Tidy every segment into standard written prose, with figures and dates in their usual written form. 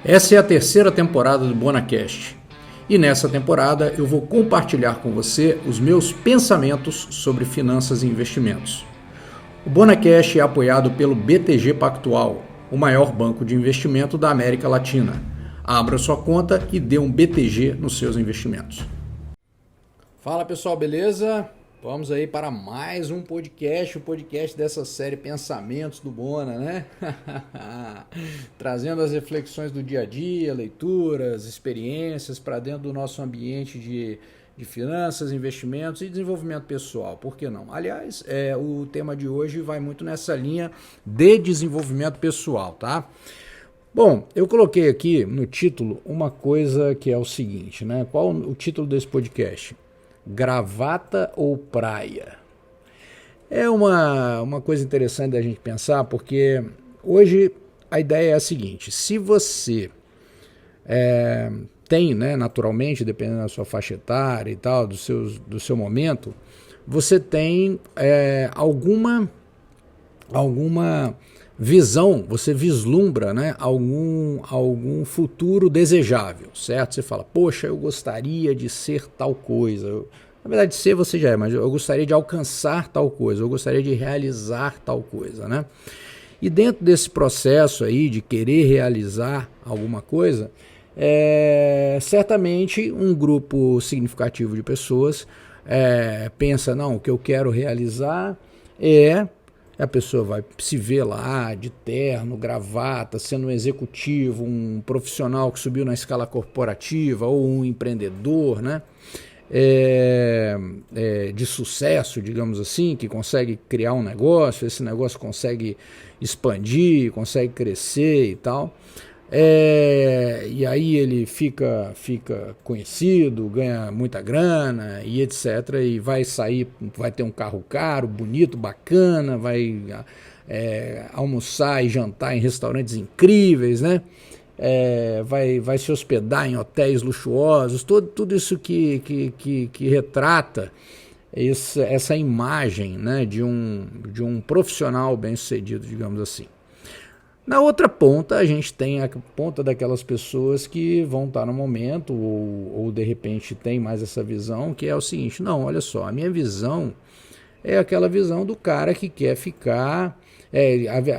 Essa é a terceira temporada do BonaCast e nessa temporada eu vou compartilhar com você os meus pensamentos sobre finanças e investimentos. O BonaCast é apoiado pelo BTG Pactual, o maior banco de investimento da América Latina. Abra sua conta e dê um BTG nos seus investimentos. Fala pessoal, beleza? Vamos aí para mais um podcast, o podcast dessa série Pensamentos do Bona, né? Trazendo as reflexões do dia a dia, leituras, experiências para dentro do nosso ambiente de finanças, investimentos e desenvolvimento pessoal, por que não? Aliás, o tema de hoje vai muito nessa linha de desenvolvimento pessoal, tá? Bom, eu coloquei aqui no título uma coisa que é o seguinte, né? Qual o título desse podcast? Gravata ou praia? É uma coisa interessante da gente pensar, porque hoje a ideia é a seguinte: se você tem, né, naturalmente, dependendo da sua faixa etária e tal, do seu momento, você tem alguma visão, você vislumbra, né, algum futuro desejável, certo? Você fala, poxa, eu gostaria de ser tal coisa. Na verdade, ser você já é, mas eu gostaria de alcançar tal coisa, eu gostaria de realizar tal coisa, né? E dentro desse processo aí de querer realizar alguma coisa, certamente um grupo significativo de pessoas pensa, não, o que eu quero realizar a pessoa vai se ver lá de terno, gravata, sendo um executivo, um profissional que subiu na escala corporativa ou um empreendedor, né? De sucesso, digamos assim, que consegue criar um negócio, esse negócio consegue expandir, consegue crescer e tal. E aí ele fica conhecido, ganha muita grana e etc. E vai sair, vai ter um carro caro, bonito, bacana, vai almoçar e jantar em restaurantes incríveis, né? Vai se hospedar em hotéis luxuosos, tudo isso que retrata essa imagem, né, de um profissional bem-sucedido, digamos assim. Na outra ponta, a gente tem a ponta daquelas pessoas que vão estar no momento ou de repente tem mais essa visão, que é o seguinte: não, olha só, a minha visão é aquela visão do cara que quer ficar...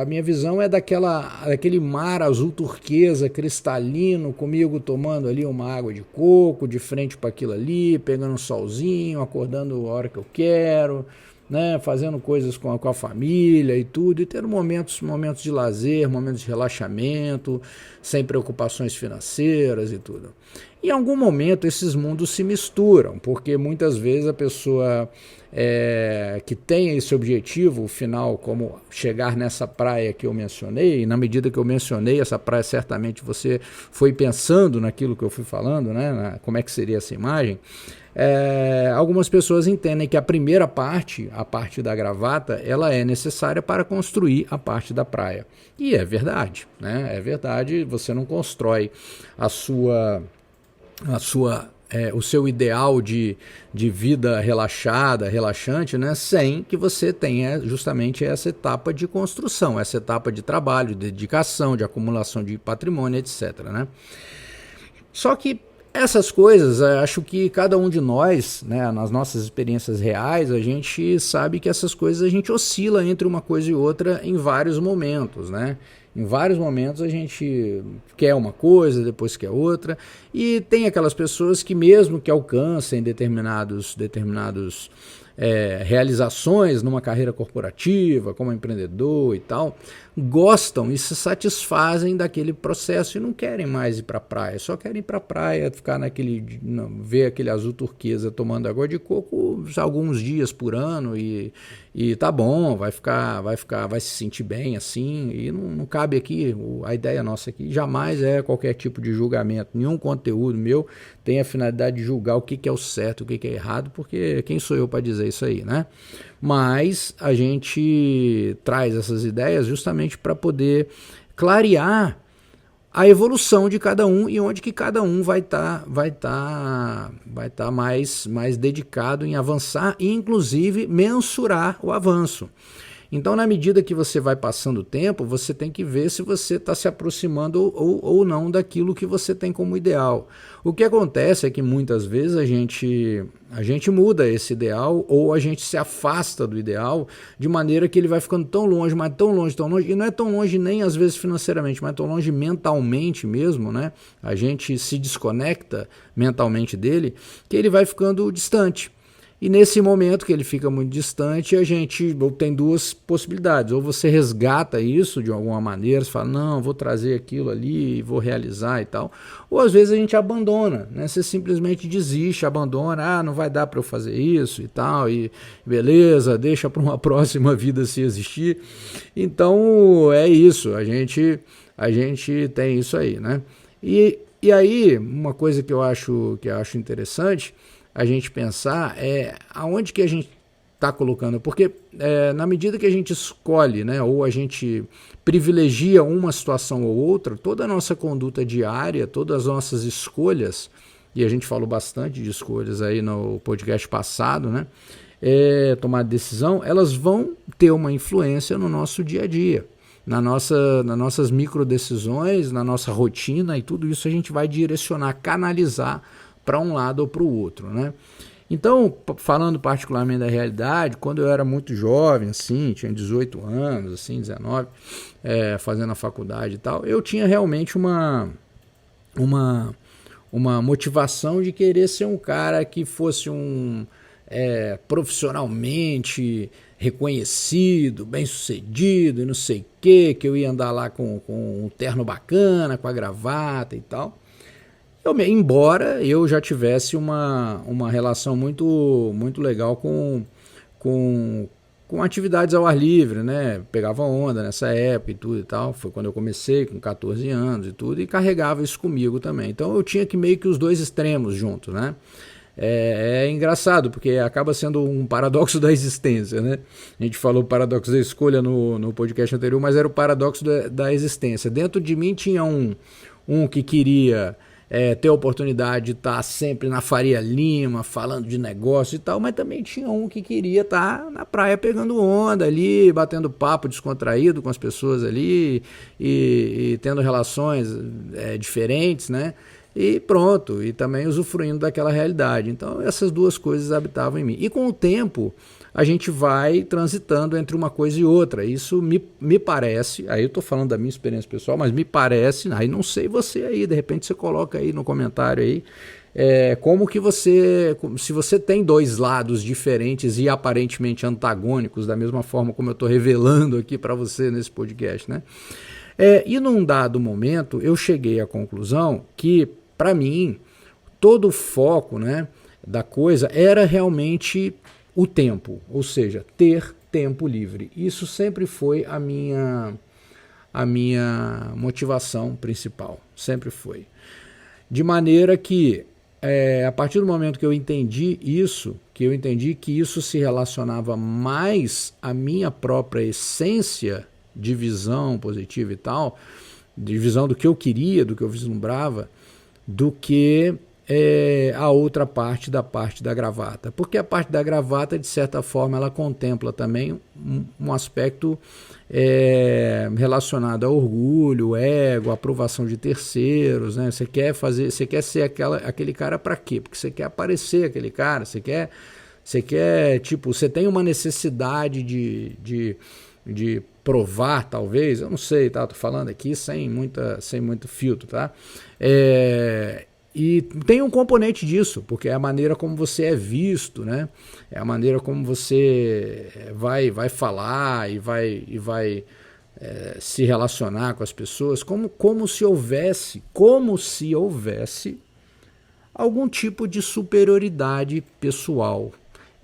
a minha visão é daquele mar azul turquesa, cristalino, comigo tomando ali uma água de coco, de frente para aquilo ali, pegando um solzinho, acordando a hora que eu quero, né, fazendo coisas com a família e tudo, e tendo momentos de lazer, momentos de relaxamento, sem preocupações financeiras e tudo. Em algum momento esses mundos se misturam, porque muitas vezes a pessoa que tem esse objetivo final, como chegar nessa praia que eu mencionei, e na medida que eu mencionei essa praia, certamente você foi pensando naquilo que eu fui falando, né, como é que seria essa imagem. Algumas pessoas entendem que a primeira parte, a parte da gravata, ela é necessária para construir a parte da praia. E é verdade, né? É verdade, você não constrói o seu ideal de vida relaxada, relaxante, né, sem que você tenha justamente essa etapa de construção, essa etapa de trabalho, de dedicação, de acumulação de patrimônio, etc, né? Só que essas coisas, acho que cada um de nós, né, nas nossas experiências reais, a gente sabe que essas coisas a gente oscila entre uma coisa e outra em vários momentos, né? Em vários momentos a gente quer uma coisa, depois quer outra, e tem aquelas pessoas que mesmo que alcancem determinados realizações numa carreira corporativa, como empreendedor e tal, gostam e se satisfazem daquele processo e não querem mais ir para a praia, só querem ir para a praia, ficar ver aquele azul turquesa tomando água de coco alguns dias por ano e tá bom, vai se sentir bem assim, e não cabe aqui, a ideia nossa aqui jamais é qualquer tipo de julgamento, nenhum conteúdo meu tem a finalidade de julgar o que é o certo, o que é errado, porque quem sou eu para dizer isso aí, né? Mas a gente traz essas ideias justamente para poder clarear a evolução de cada um e onde que cada um vai tá mais dedicado em avançar e inclusive mensurar o avanço. Então, na medida que você vai passando o tempo, você tem que ver se você está se aproximando ou não daquilo que você tem como ideal. O que acontece é que muitas vezes a gente muda esse ideal ou a gente se afasta do ideal de maneira que ele vai ficando tão longe, mas tão longe, e não é tão longe nem às vezes financeiramente, mas tão longe mentalmente mesmo, né? A gente se desconecta mentalmente dele, que ele vai ficando distante. E nesse momento que ele fica muito distante, a gente tem duas possibilidades. Ou você resgata isso de alguma maneira, você fala, não, vou trazer aquilo ali, vou realizar e tal. Ou às vezes a gente abandona, né? Você simplesmente desiste, abandona, não vai dar para eu fazer isso e tal, e beleza, deixa para uma próxima vida se existir. Então é isso, a gente tem isso aí, né? E aí, uma coisa que eu acho interessante a gente pensar aonde que a gente está colocando, porque na medida que a gente escolhe, né, ou a gente privilegia uma situação ou outra, toda a nossa conduta diária, todas as nossas escolhas, e a gente falou bastante de escolhas aí no podcast passado, né, tomar decisão, elas vão ter uma influência no nosso dia a dia. Nas nossas micro decisões, na nossa rotina, e tudo isso a gente vai direcionar, canalizar para um lado ou para o outro, né? Então, falando particularmente da realidade, quando eu era muito jovem, assim, tinha 18 anos, assim, 19, fazendo a faculdade e tal, eu tinha realmente uma motivação de querer ser um cara que fosse profissionalmente reconhecido, bem-sucedido e não sei o que eu ia andar lá com um terno bacana, com a gravata e tal. Embora eu já tivesse uma relação muito, muito legal com atividades ao ar livre, né? Pegava onda nessa época e tudo e tal. Foi quando eu comecei, com 14 anos e tudo, e carregava isso comigo também. Então eu tinha que meio que os dois extremos juntos, né? É engraçado, porque acaba sendo um paradoxo da existência, né? A gente falou paradoxo da escolha no podcast anterior, mas era o paradoxo da existência. Dentro de mim tinha um que queria ter a oportunidade de estar sempre na Faria Lima, falando de negócio e tal, mas também tinha um que queria estar na praia pegando onda ali, batendo papo descontraído com as pessoas ali e tendo relações diferentes, né? E pronto, e também usufruindo daquela realidade. Então essas duas coisas habitavam em mim. E com o tempo a gente vai transitando entre uma coisa e outra. Isso me parece, aí eu estou falando da minha experiência pessoal, mas me parece, aí não sei você aí, de repente você coloca aí no comentário aí, como que se você tem dois lados diferentes e aparentemente antagônicos, da mesma forma como eu estou revelando aqui para você nesse podcast, né? E num dado momento eu cheguei à conclusão que, para mim, todo o foco, né, da coisa era realmente o tempo, ou seja, ter tempo livre. Isso sempre foi a minha motivação principal, sempre foi. De maneira que, a partir do momento que eu entendi que isso se relacionava mais à minha própria essência de visão positiva e tal, de visão do que eu queria, do que eu vislumbrava, do que a outra parte da gravata. Porque a parte da gravata, de certa forma, ela contempla também um aspecto relacionado a orgulho, ego, aprovação de terceiros, né? Você quer ser aquele cara para quê? Porque você quer aparecer aquele cara, você quer tipo, você tem uma necessidade de provar, talvez, eu não sei, tá? Tô falando aqui sem muito filtro, tá? E tem um componente disso, porque é a maneira como você é visto, né? É a maneira como você vai falar e vai se relacionar com as pessoas, como se houvesse algum tipo de superioridade pessoal.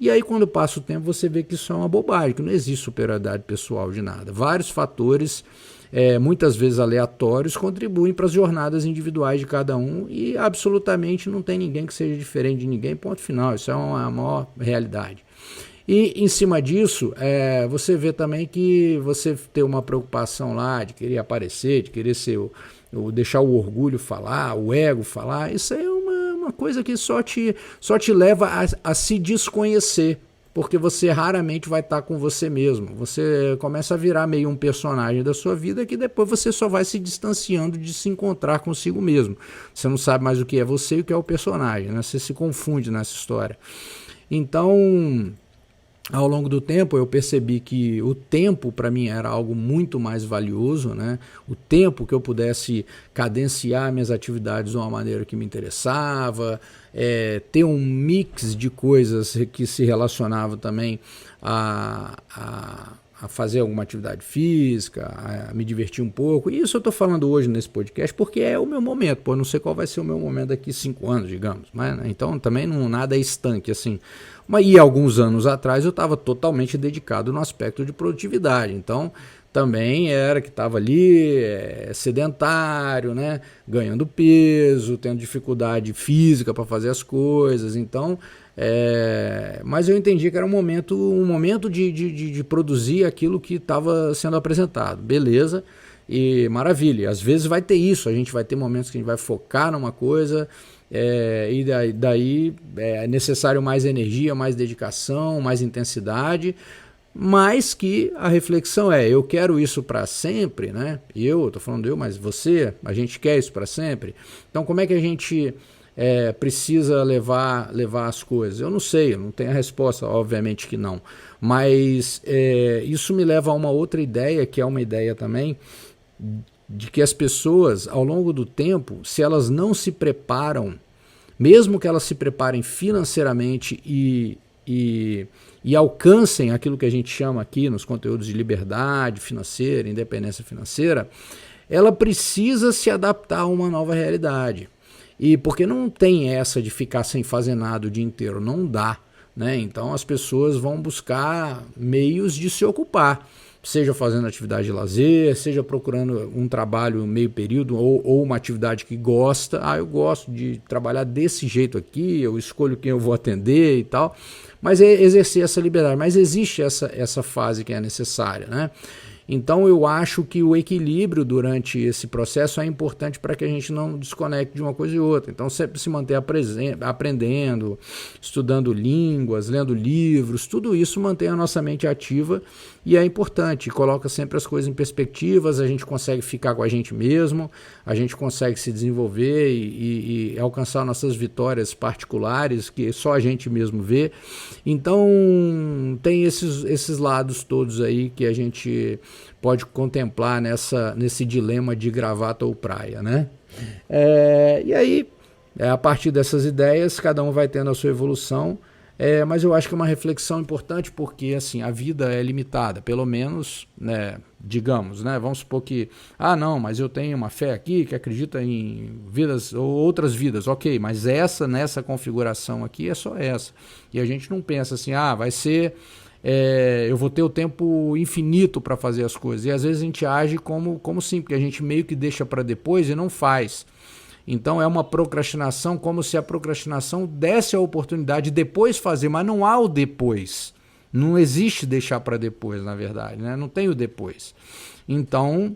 E aí, quando passa o tempo, você vê que isso é uma bobagem, que não existe superioridade pessoal de nada. Vários fatores, muitas vezes aleatórios, contribuem para as jornadas individuais de cada um e absolutamente não tem ninguém que seja diferente de ninguém, ponto final. Isso é uma maior realidade. E em cima disso, você vê também que você tem uma preocupação lá de querer aparecer, de querer deixar o orgulho falar, o ego falar. Isso aí é uma coisa que só te leva a se desconhecer, porque você raramente vai estar com você mesmo. Você começa a virar meio um personagem da sua vida que depois você só vai se distanciando de se encontrar consigo mesmo. Você não sabe mais o que é você e o que é o personagem, né? Você se confunde nessa história. Então, ao longo do tempo, eu percebi que o tempo para mim era algo muito mais valioso, né? O tempo que eu pudesse cadenciar minhas atividades de uma maneira que me interessava, ter um mix de coisas que se relacionavam também a fazer alguma atividade física, a me divertir um pouco. E isso eu estou falando hoje nesse podcast porque é o meu momento. Pô, não sei qual vai ser o meu momento daqui 5 anos, digamos. Mas, né? Então também não, nada é estanque assim. E alguns anos atrás eu estava totalmente dedicado no aspecto de produtividade. Então também era que estava ali sedentário, né? Ganhando peso, tendo dificuldade física para fazer as coisas. Então, mas eu entendi que era um momento de produzir aquilo que estava sendo apresentado. Beleza, e maravilha. Às vezes vai ter isso, a gente vai ter momentos que a gente vai focar numa coisa, e daí é necessário mais energia, mais dedicação, mais intensidade, mas que a reflexão eu quero isso para sempre, né? Tô falando mas você, a gente quer isso para sempre. Então como é que a gente precisa levar as coisas? Eu não sei, eu não tenho a resposta, obviamente que não, mas isso me leva a uma outra ideia, que é uma ideia também de que as pessoas, ao longo do tempo, se elas não se preparam, mesmo que elas se preparem financeiramente e alcancem aquilo que a gente chama aqui nos conteúdos de liberdade financeira, independência financeira, ela precisa se adaptar a uma nova realidade. E porque não tem essa de ficar sem fazer nada o dia inteiro, não dá, né? Então as pessoas vão buscar meios de se ocupar, seja fazendo atividade de lazer, seja procurando um trabalho meio período ou uma atividade que gosta. Eu gosto de trabalhar desse jeito aqui, eu escolho quem eu vou atender e tal, mas exercer essa liberdade. Mas existe essa fase que é necessária, né? Então eu acho que o equilíbrio durante esse processo é importante para que a gente não desconecte de uma coisa e outra. Então sempre se manter aprendendo, estudando línguas, lendo livros, tudo isso mantém a nossa mente ativa e é importante, coloca sempre as coisas em perspectivas, a gente consegue ficar com a gente mesmo, a gente consegue se desenvolver e alcançar nossas vitórias particulares que só a gente mesmo vê. Então tem esses lados todos aí que a gente pode contemplar nesse dilema de gravata ou praia, né? E aí, a partir dessas ideias, cada um vai tendo a sua evolução, mas eu acho que é uma reflexão importante porque assim, a vida é limitada, pelo menos, né, digamos, né, vamos supor que, não, mas eu tenho uma fé aqui que acredita em vidas ou outras vidas, ok, mas nessa configuração aqui é só essa, e a gente não pensa assim, vai ser... eu vou ter o tempo infinito para fazer as coisas. E às vezes a gente age como sim, porque a gente meio que deixa para depois e não faz. Então é uma procrastinação, como se a procrastinação desse a oportunidade de depois fazer, mas não há o depois. Não existe deixar para depois, na verdade, né? Não tem o depois. Então,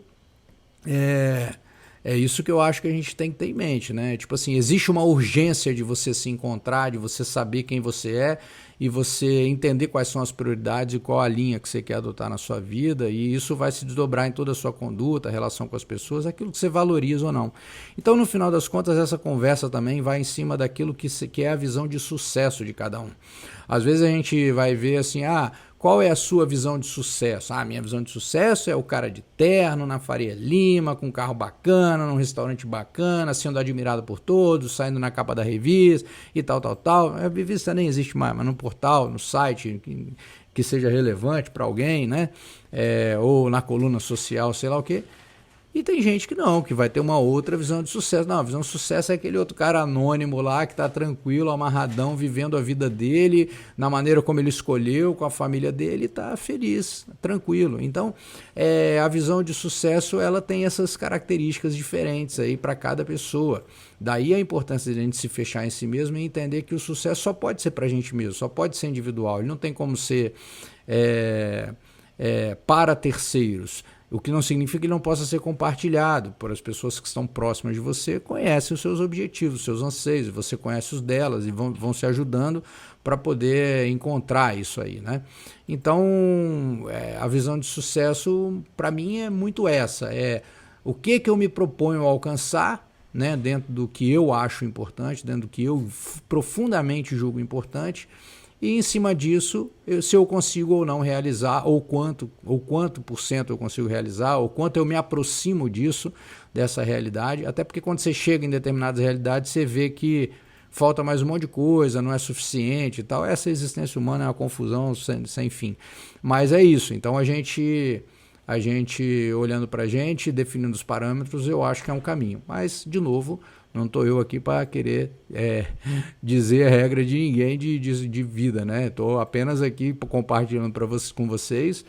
é isso que eu acho que a gente tem que ter em mente, né? Tipo assim, existe uma urgência de você se encontrar, de você saber quem você é e você entender quais são as prioridades e qual a linha que você quer adotar na sua vida, e isso vai se desdobrar em toda a sua conduta, a relação com as pessoas, aquilo que você valoriza ou não. Então, no final das contas, essa conversa também vai em cima daquilo que é a visão de sucesso de cada um. Às vezes a gente vai ver assim, qual é a sua visão de sucesso? Minha visão de sucesso é o cara de terno, na Faria Lima, com um carro bacana, num restaurante bacana, sendo admirado por todos, saindo na capa da revista e tal. A revista nem existe mais, mas no portal, no site que seja relevante para alguém, né? Ou na coluna social, sei lá o quê. E tem gente que não, que vai ter uma outra visão de sucesso. Não, a visão de sucesso é aquele outro cara anônimo lá que está tranquilo, amarradão, vivendo a vida dele, na maneira como ele escolheu, com a família dele, está feliz, tranquilo. Então, a visão de sucesso, ela tem essas características diferentes aí para cada pessoa. Daí a importância de a gente se fechar em si mesmo e entender que o sucesso só pode ser para a gente mesmo, só pode ser individual, ele não tem como ser para terceiros. O que não significa que ele não possa ser compartilhado por as pessoas que estão próximas de você, conhecem os seus objetivos, os seus anseios, você conhece os delas e vão se ajudando para poder encontrar isso aí, né? Então, a visão de sucesso, para mim, é muito essa, o que eu me proponho a alcançar, né, dentro do que eu acho importante, dentro do que eu profundamente julgo importante, e em cima disso, se eu consigo ou não realizar, ou quanto por cento eu consigo realizar, ou quanto eu me aproximo disso, dessa realidade, até porque quando você chega em determinadas realidades, você vê que falta mais um monte de coisa, não é suficiente e tal. Essa existência humana é uma confusão sem fim. Mas é isso, então a gente olhando para a gente, definindo os parâmetros, eu acho que é um caminho. Mas, de novo, não estou eu aqui para querer dizer a regra de ninguém de vida, né? Estou apenas aqui compartilhando com vocês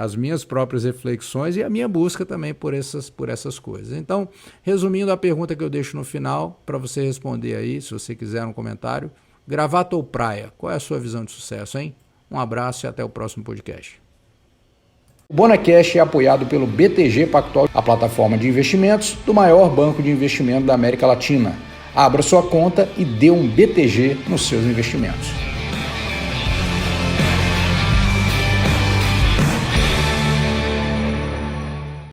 as minhas próprias reflexões e a minha busca também por essas coisas. Então, resumindo a pergunta que eu deixo no final, para você responder aí, se você quiser um comentário, gravata ou praia? Qual é a sua visão de sucesso, hein? Um abraço e até o próximo podcast. O Bonacash é apoiado pelo BTG Pactual, a plataforma de investimentos do maior banco de investimento da América Latina. Abra sua conta e dê um BTG nos seus investimentos.